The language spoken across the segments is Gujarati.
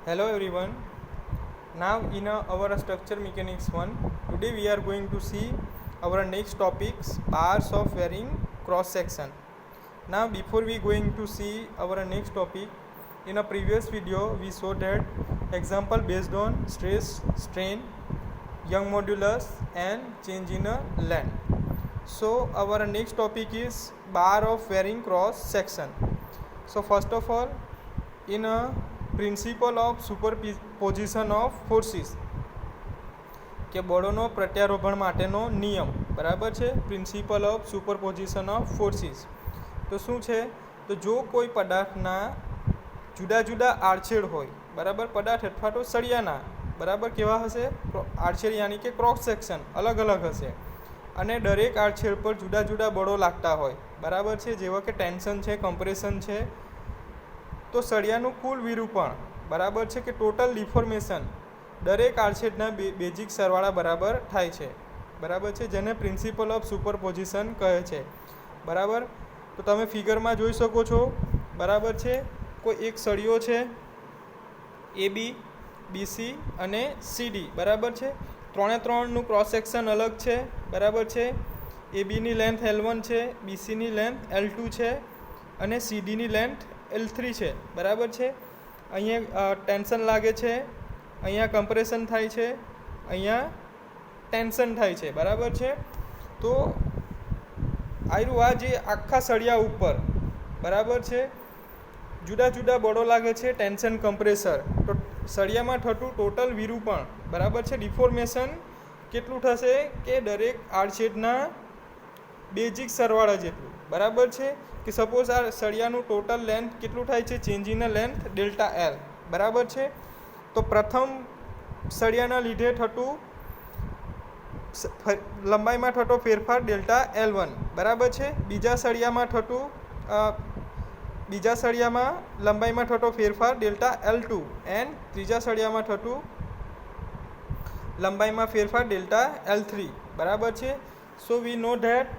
Hello everyone. Now in our structure mechanics 1, today we are going to see our next topics, bars of varying cross section. Now before we going to see our next topic, in a previous video we saw that example based on stress, strain, Young modulus and change in a length. So our next topic is bar of varying cross section. So first of all, in a principal of superposition of forces કે બળોનો પ્રત્યારોપણ માટેનો નિયમ, બરાબર છે. Principal of superposition of forces તો શું છે? તો જો કોઈ પદાર્થના જુદા જુદા આડછેદ હોય, બરાબર, પદાર્થ અથવા તો સળિયાના, બરાબર, કેવા હશે? આડછેદ યાની કે ક્રોસ સેક્શન અલગ અલગ હશે અને દરેક આડછેદ પર જુદા જુદા બળો લાગતા હોય, બરાબર છે, જેવા કે ટેન્શન છે, કમ્પ્રેશન છે. તો સળિયાનું કુલ વિરૂપણ, બરાબર છે, કે ટોટલ ડિફોર્મેશન દરેક આડછેદના બેઝિક સરવાળા બરાબર થાય છે, બરાબર છે, જેને પ્રિન્સિપલ ઓફ સુપરપોઝિશન કહે છે, બરાબર. તો તમે ફિગરમાં જોઈ શકો છો, બરાબર છે. કોઈ એક સળિયો છે AB, BC અને CD, બરાબર છે. ત્રણનું ક્રોસ સેક્શન અલગ છે, બરાબર છે. ABની લેન્થ L1 છે, BCની લેન્થ L2 છે અને CDની લેન્થ L3 છે, બરાબર છે. અહીંયા ટેન્શન લાગે છે, અહીંયા કમ્પ્રેશન થાય છે, અહીંયા ટેન્શન થાય છે, બરાબર છે. તો આ જે આખા સળિયા ઉપર, બરાબર છે, જુદા જુદા બળો લાગે છે, ટેન્શન, કમ્પ્રેસર. તો સળિયામાં થતું ટોટલ વિરૂપણ, બરાબર છે, ડિફોર્મેશન કેટલું થશે? કે દરેક આડછેદના બેઝિક સરવાળા જેટલું, બરાબર છે. કે સપોઝ આ સળિયાનું ટોટલ લેન્થ કેટલું થાય છે? Change in length delta L, બરાબર છે. તો પ્રથમ સળિયાના લીધે થતું લંબાઈમાં થતો ફેરફાર ડેલ્ટા L1, બરાબર છે. બીજા સળિયામાં લંબાઈમાં થતો ફેરફાર ડેલ્ટા L2 એન્ડ ત્રીજા સળિયામાં થતું લંબાઈમાં ફેરફાર ડેલ્ટા L3, બરાબર છે. સો વી know that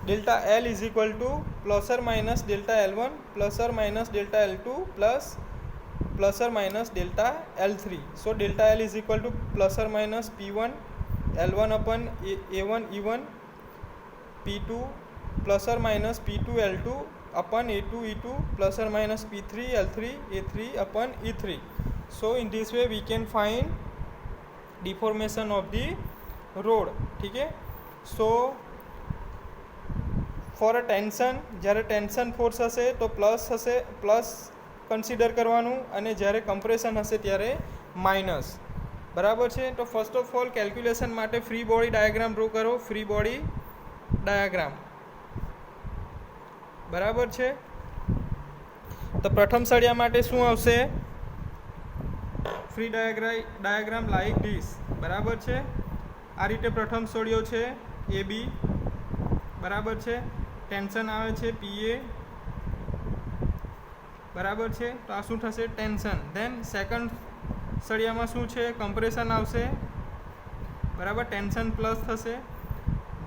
delta L is equal to plus or minus delta L1 plus or minus delta L2 plus or minus delta L3. So delta L is equal to plus or minus P1 L1 upon A1 E1, P2 plus or minus P2 L2 upon A2 E2 plus or minus P3 L3 A3 upon E3. So in this way we can find deformation of the rod. ठीक है. So ફોર અ ટેન્શન, જ્યારે ટેન્શન ફોર્સ હશે તો પ્લસ કન્સિડર કરવાનું અને જ્યારે કમ્પ્રેશન હશે ત્યારે માઇનસ, બરાબર છે. તો ફર્સ્ટ ઓફ ઓલ કેલ્ક્યુલેશન માટે ફ્રી બોડી ડાયાગ્રામ ડ્રો કરો. ફ્રી બોડી ડાયાગ્રામ, બરાબર છે. તો પ્રથમ સળિયા માટે શું આવશે? ફ્રી ડાયાગ્રામ લાઈક ધીસ, બરાબર છે. આ રીતે પ્રથમ સળિયો છે AB, બરાબર છે. ટેન્શન આવે છે PA, બરાબર છે. તો આ શું થશે? ટેન્શન. ધેન સેકન્ડ સળિયામાં શું છે? કમ્પ્રેશન આવશે, બરાબર, ટેન્શન પ્લસ થશે.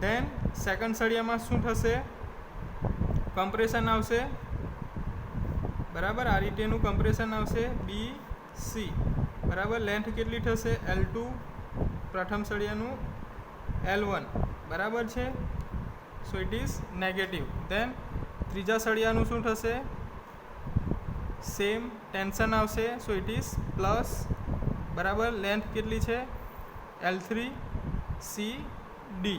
ધેન સેકન્ડ સળિયામાં શું થશે? કમ્પ્રેશન આવશે, બરાબર. આ રીતેનું કમ્પ્રેશન આવશે BC, બરાબર. લેન્થ કેટલી થશે? L2, પ્રથમ સળિયાનું L1, બરાબર છે. So it is negative. Then ત્રીજા સળિયાનું શું થશે? સેમ ટેન્શન આવશે, સો ઇટ ઇઝ પ્લસ, બરાબર. લેન્થ કેટલી છે? L3 CD,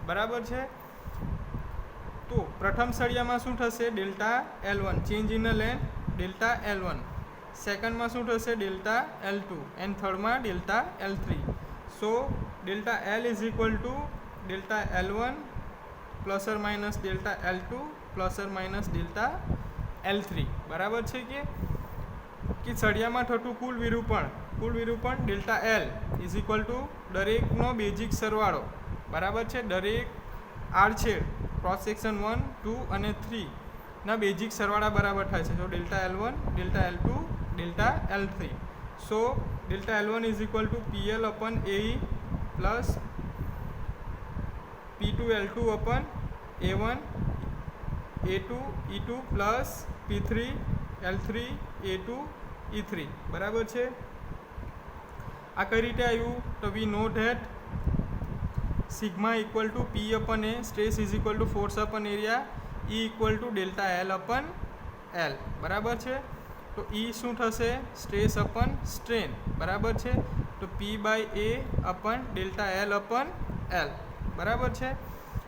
બરાબર છે. તો પ્રથમ સળિયામાં શું થશે? Delta L1, change in length delta L1. સેકન્ડમાં શું થશે? ડેલ્ટા L2 એન્ડ થર્ડમાં delta L3. So delta L is equal to delta L1 plus or minus delta L2 plus or minus delta L3, બરાબર છે. કે સળિયામાં થતું કુલ વિરૂપણ delta L is equal to દરેકનો બેઝિક સરવાળો, બરાબર છે. દરેક આડછેદ ક્રોસ સેક્શન 1, 2 અને 3 ના બેઝિક સરવાળા બરાબર થાય છે. તો delta L1, delta L2, delta L3. So delta L1 is equal two PL અપન AE plus P2 L2 upon A1 A2 E2 plus P3 L3 A2 E3 બરાબર છે. આ કઈ રીતે આવ્યું? તો we know that sigma equal to P upon A, stress is equal to force upon area, E equal to delta L upon L બરાબર છે. તો E શું થશે? સ્ટ્રેસ અપન સ્ટ્રેન બરાબર છે. તો P by A upon delta L upon L બરાબર છે.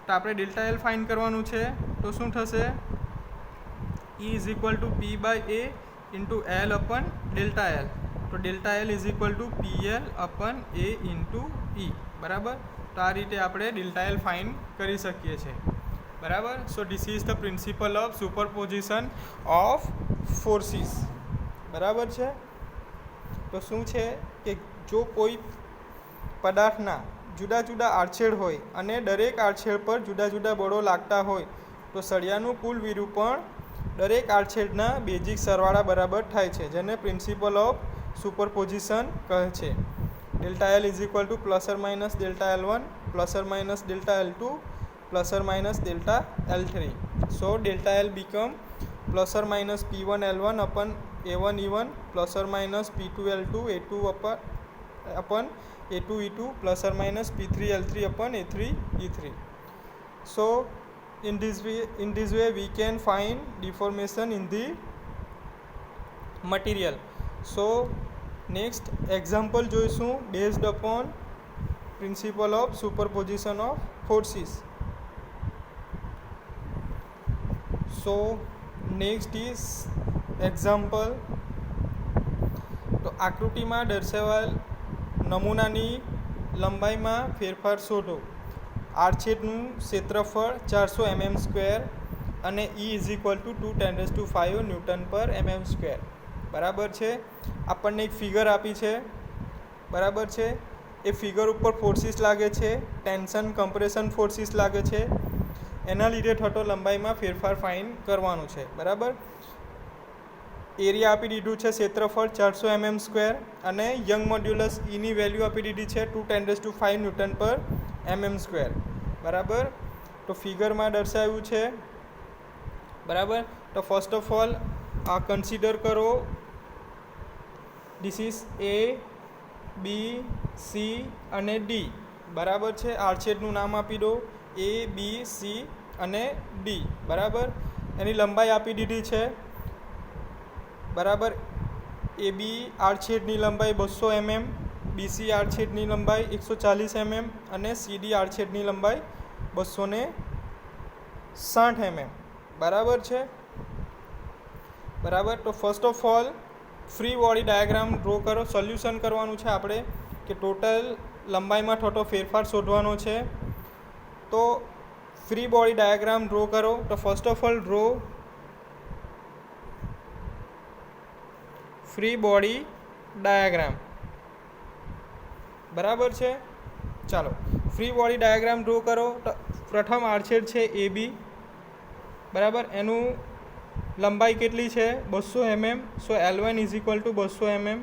તો આપણે ડેલ્ટા એલ ફાઇન્ડ કરવાનું છે. તો શું થશે? E is equal to P by A into L upon delta L. તો delta L is equal to P L upon A into E બરાબર. તો આ રીતે આપણે ડેલ્ટા એલ ફાઇન્ડ કરી શકીએ છીએ બરાબર. So this is the principal of superposition of forces બરાબર છે. તો શું છે કે જો કોઈ પદાર્થના જુદા જુદા આડછેદ હોય અને દરેક આડછેદ પર જુદા જુદા બળો લાગતા હોય તો સળિયાનું કુલ વિરૂપણ દરેક આડછેદના બેઝિક સરવાળા બરાબર થાય છે, જેને પ્રિન્સિપલ ઓફ સુપરપોઝિશન કહે છે. Delta L is equal to plus or minus delta L one plus or minus delta L two plus or minus delta L three. So delta L become plus or minus P one L one upon A one E one plus or minus P two L two A two upon A two E two plus or minus P three L three upon A three E three. So in this way we can find deformation in the material. So next example જોઈશું based upon principle of superposition of forces. So next is example. તો આકૃતિમાં દર્શાવેલ નમૂનાની લંબાઈમાં ફેરફાર શોધો. આડછેદનું ક્ષેત્રફળ 400 mm² અને E is equal to 2×10⁵ newton per mm² બરાબર છે. આપણને એક ફિગર આપી છે બરાબર છે. એ ફિગર ઉપર ફોર્સીસ લાગે છે, ટેન્શન કમ્પ્રેશન ફોર્સીસ લાગે છે, એના લીધે થતો લંબાઈમાં ફેરફાર ફાઇન્ડ કરવાનું છે બરાબર. એરિયા આપી દીધું છે ક્ષેત્રફળ 400 mm² અને યંગ મોડ્યુલસ Eની વેલ્યુ આપી દીધી છે 2×10⁵ ન્યૂટન પર mm² બરાબર. તો ફિગરમાં દર્શાવ્યું છે બરાબર. તો ફર્સ્ટ ઓફ ઓલ આ કન્સિડર કરો, this is A B C અને ડી બરાબર છે. આડછેદનું નામ આપી દો એ બી સી અને ડી બરાબર. એની લંબાઈ આપી દીધી છે બરાબર. એ બી આડછેદની લંબાઈ 200 mm, બીસી આડછેદની લંબાઈ 140 mm અને સીડી આડછેદની લંબાઈ 260 mm બરાબર છે બરાબર. તો first of all free body diagram draw કરો. સોલ્યુશન કરવાનું છે આપણે કે ટોટલ લંબાઈમાં થતો ફેરફાર શોધવાનો છે. તો ફ્રી બોડી ડાયાગ્રામ ડ્રો કરો. તો first of all draw free body diagram બરાબર છે. ચાલો ફ્રી બોડી ડાયાગ્રામ ડ્રો કરો. તો પ્રથમ આડછેદ છે એ બી બરાબર. એનું લંબાઈ કેટલી છે? 200 mm. So L1 is equal to 200 mm.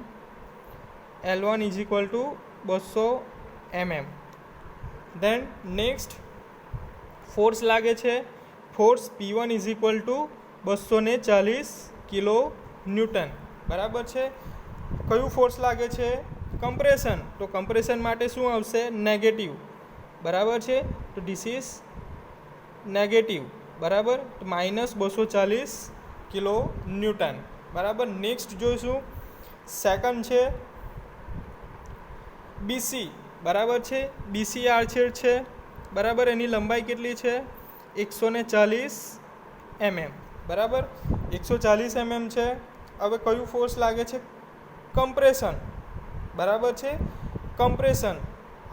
L1 is equal to 200 mm. Then next force લાગે છે. Force P1 is equal to 240 kilo newton બરાબર છે. કયું ફોર્સ લાગે છે? કમ્પ્રેશન. તો કમ્પ્રેશન માટે શું આવશે? નેગેટિવ બરાબર છે. તો ધીસ ઇઝ નેગેટિવ બરાબર. તો -240 કિલો ન્યૂટન બરાબર. નેક્સ્ટ જોઈશું સેકન્ડ છે બીસી બરાબર છે. બીસી આડછેદ છે બરાબર. એની લંબાઈ કેટલી છે? 140 mm બરાબર. 140 mm છે. હવે કયું ફોર્સ લાગે છે? કમ્પ્રેશન બરાબર છે. કમ્પ્રેશન.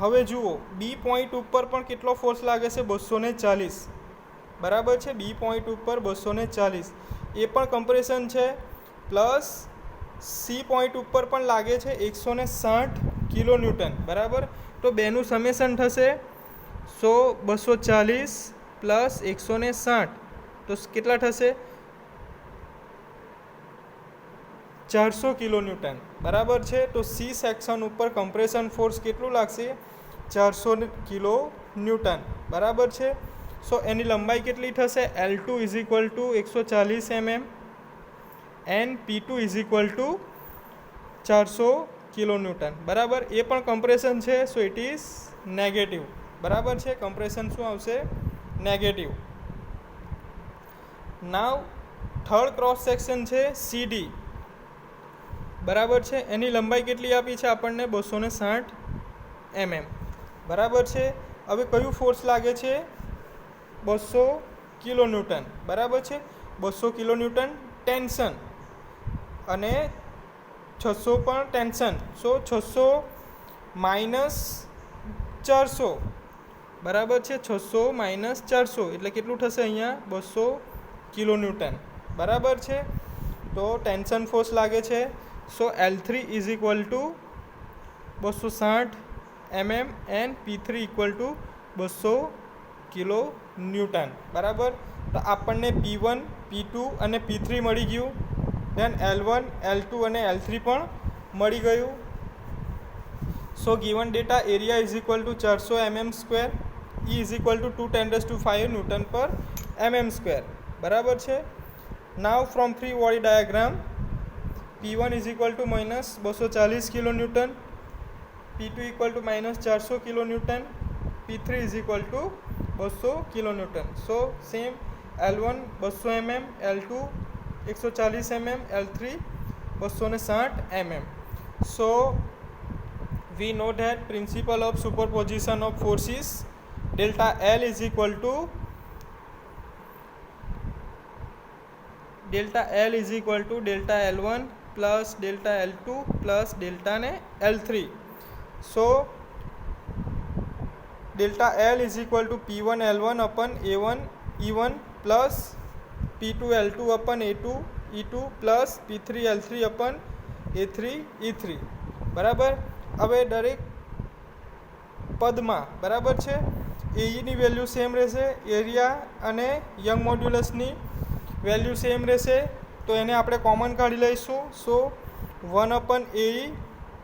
હવે જુઓ બી પોઈન્ટ ઉપર પણ કેટલો ફોર્સ લાગે છે? 240 બરાબર છે. બી પોઈન્ટ ઉપર 240 એ પણ કમ્પ્રેશન છે. પ્લસ સી પોઈન્ટ ઉપર પણ લાગે છે 160 કિલો ન્યૂટન બરાબર. તો બેનું સમેશન થશે 240 પ્લસ 160 તો કેટલા થશે? 400 કિલો ન્યૂટન બરાબર છે. તો સી સેક્શન ઉપર કમ્પ્રેશન ફોર્સ કેટલું લાગશે? 400 કિલો ન્યૂટન બરાબર છે. સો એની લંબાઈ કેટલી થશે? L2 is equal two 140 mm and P2 is equal to 400 kilo newton બરાબર. એ પણ કમ્પ્રેશન છે, સો ઇટ ઇઝ નેગેટિવ બરાબર છે. કમ્પ્રેશન શું આવશે? નેગેટિવ. નાવ થર્ડ ક્રોસ સેક્શન છે CD બરાબર છે. એની લંબાઈ કેટલી આપી છે આપણને? 260 mm બરાબર છે. હવે કયું ફોર્સ લાગે છે? 200 કિલો ન્યૂટન બરાબર છે. 200 કિલો ન્યૂટન ટેન્શન અને 600 પણ ટેન્શન. સો 600 માઇનસ 400 બરાબર છે. 600 માઇનસ 400 એટલે કેટલું થશે અહીંયા? 200 કિલો ન્યૂટન બરાબર છે. તો ટેન્શન ફોર્સ લાગે છે. સો L3 is equal two 260 mm and P3 equal to 200 kilo newton બરાબર. તો આપણને P1 P2 અને P3 મળી ગયું. દેન L1 L2 અને L3 પણ મળી ગયું. So given data area is equal to 400 mm², E is equal to 2×10⁵ newton per mm² બરાબર છે. Now from free body diagram P1 is equal to -240 kilo newton, P2 equal to -400 kilo newton, P3 is equal to 200 kilo newton. So same L1 200 mm, L2 140 mm, L3 260 mm. So we know that principle of superposition of forces, delta L is equal to delta L1 plus delta L2 plus delta L3. So delta L is equal to P1 L1 upon A1 E1 plus P2 L2 upon A2 E2 plus P3 L3 upon A3 E3 બરાબર. હવે દરેક પદમાં બરાબર છે એની વેલ્યુ સેમ રહેશે, એરિયા અને યંગ મોડ્યુલસની વેલ્યુ સેમ રહેશે. તો એને આપણે કોમન કાઢી લઈશું. So 1 upon AE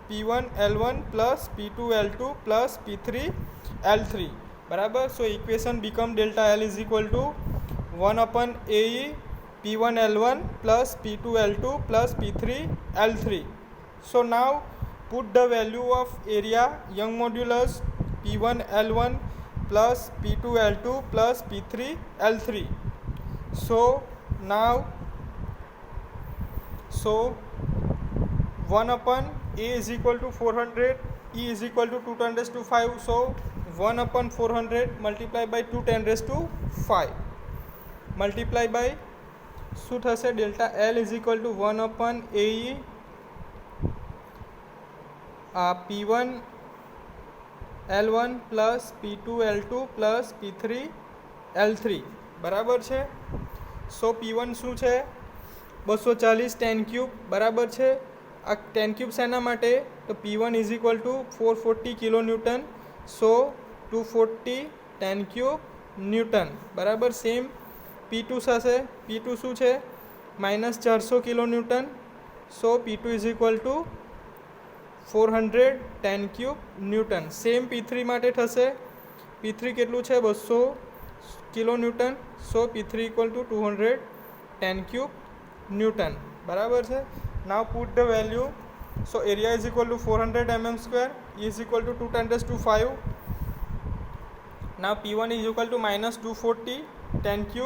P1 L1 plus P2 L2 plus P3 L3 બરાબર. So equation become delta L is equal to 1 upon AE P1 L1 plus P2 L2 plus P3 L3. So now put the value of area young modulus P1 L1 plus P2 L2 plus P3 L3. So now 1 upon A is equal to 400, E is equal to 2×5. So 1 upon 400 multiplied by 2×5 multiply by શું થશે? Delta L is equal to 1 upon AE P1 L1 plus P2 L2 plus P3 L3 બરાબર છે. સો P1 શું છે? 240 10³ બરાબર છે. આ 10³ શેના માટે? તો P1 is equal to 440 kilo newton. So 240 10³ newton બરાબર. સેમ P2 થશે. P2 શું છે? -400 kilo newton. So P2 is equal to 400 10³ newton. Same P3 માટે થશે. P3 કેટલું છે? 200 kilo newton. So P3 equal to 200 10³ newton બરાબર છે. Now put the value. So area is equal to 400 mm², E is equal to 2×5. Now P1 is equal to -240 10³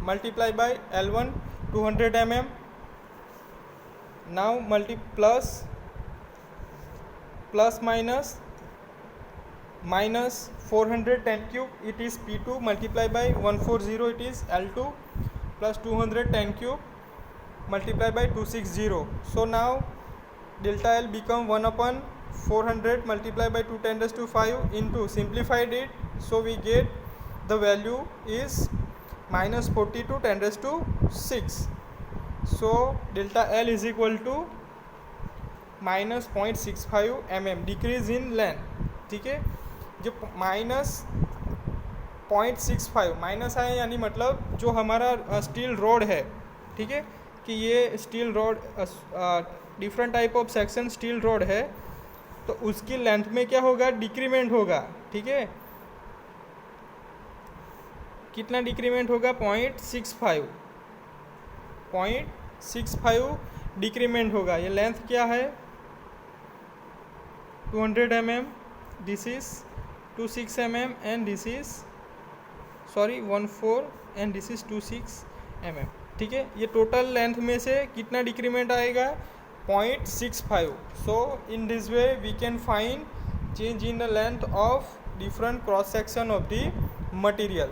multiply by L1 200 mm. Now plus minus 400 10³ it is P2 multiply by 140 it is L2 plus 200 10³ multiply by 260. So now delta L become 1 upon 400 multiply by 2×5 into simplified it. So we get the value is -42 10⁶. So delta L is equal to -0.65 mm decrease in length. ठीक है. जो -0.65 माइनस है यानी मतलब जो हमारा स्टील रॉड है, ठीक है, कि ये steel rod different type of section steel rod है, तो उसकी लेंथ में क्या होगा? डिक्रीमेंट होगा. ठीक है. कितना डिक्रीमेंट होगा? 0.65 डिक्रीमेंट होगा. ये लेंथ क्या है? 200 mm, this is 26 mm and this is 14 and this is 26 mm. ठीक है, ये टोटल लेंथ में से कितना डिक्रीमेंट आएगा 0.65. So in this way we can find change in the length of different cross section of the material.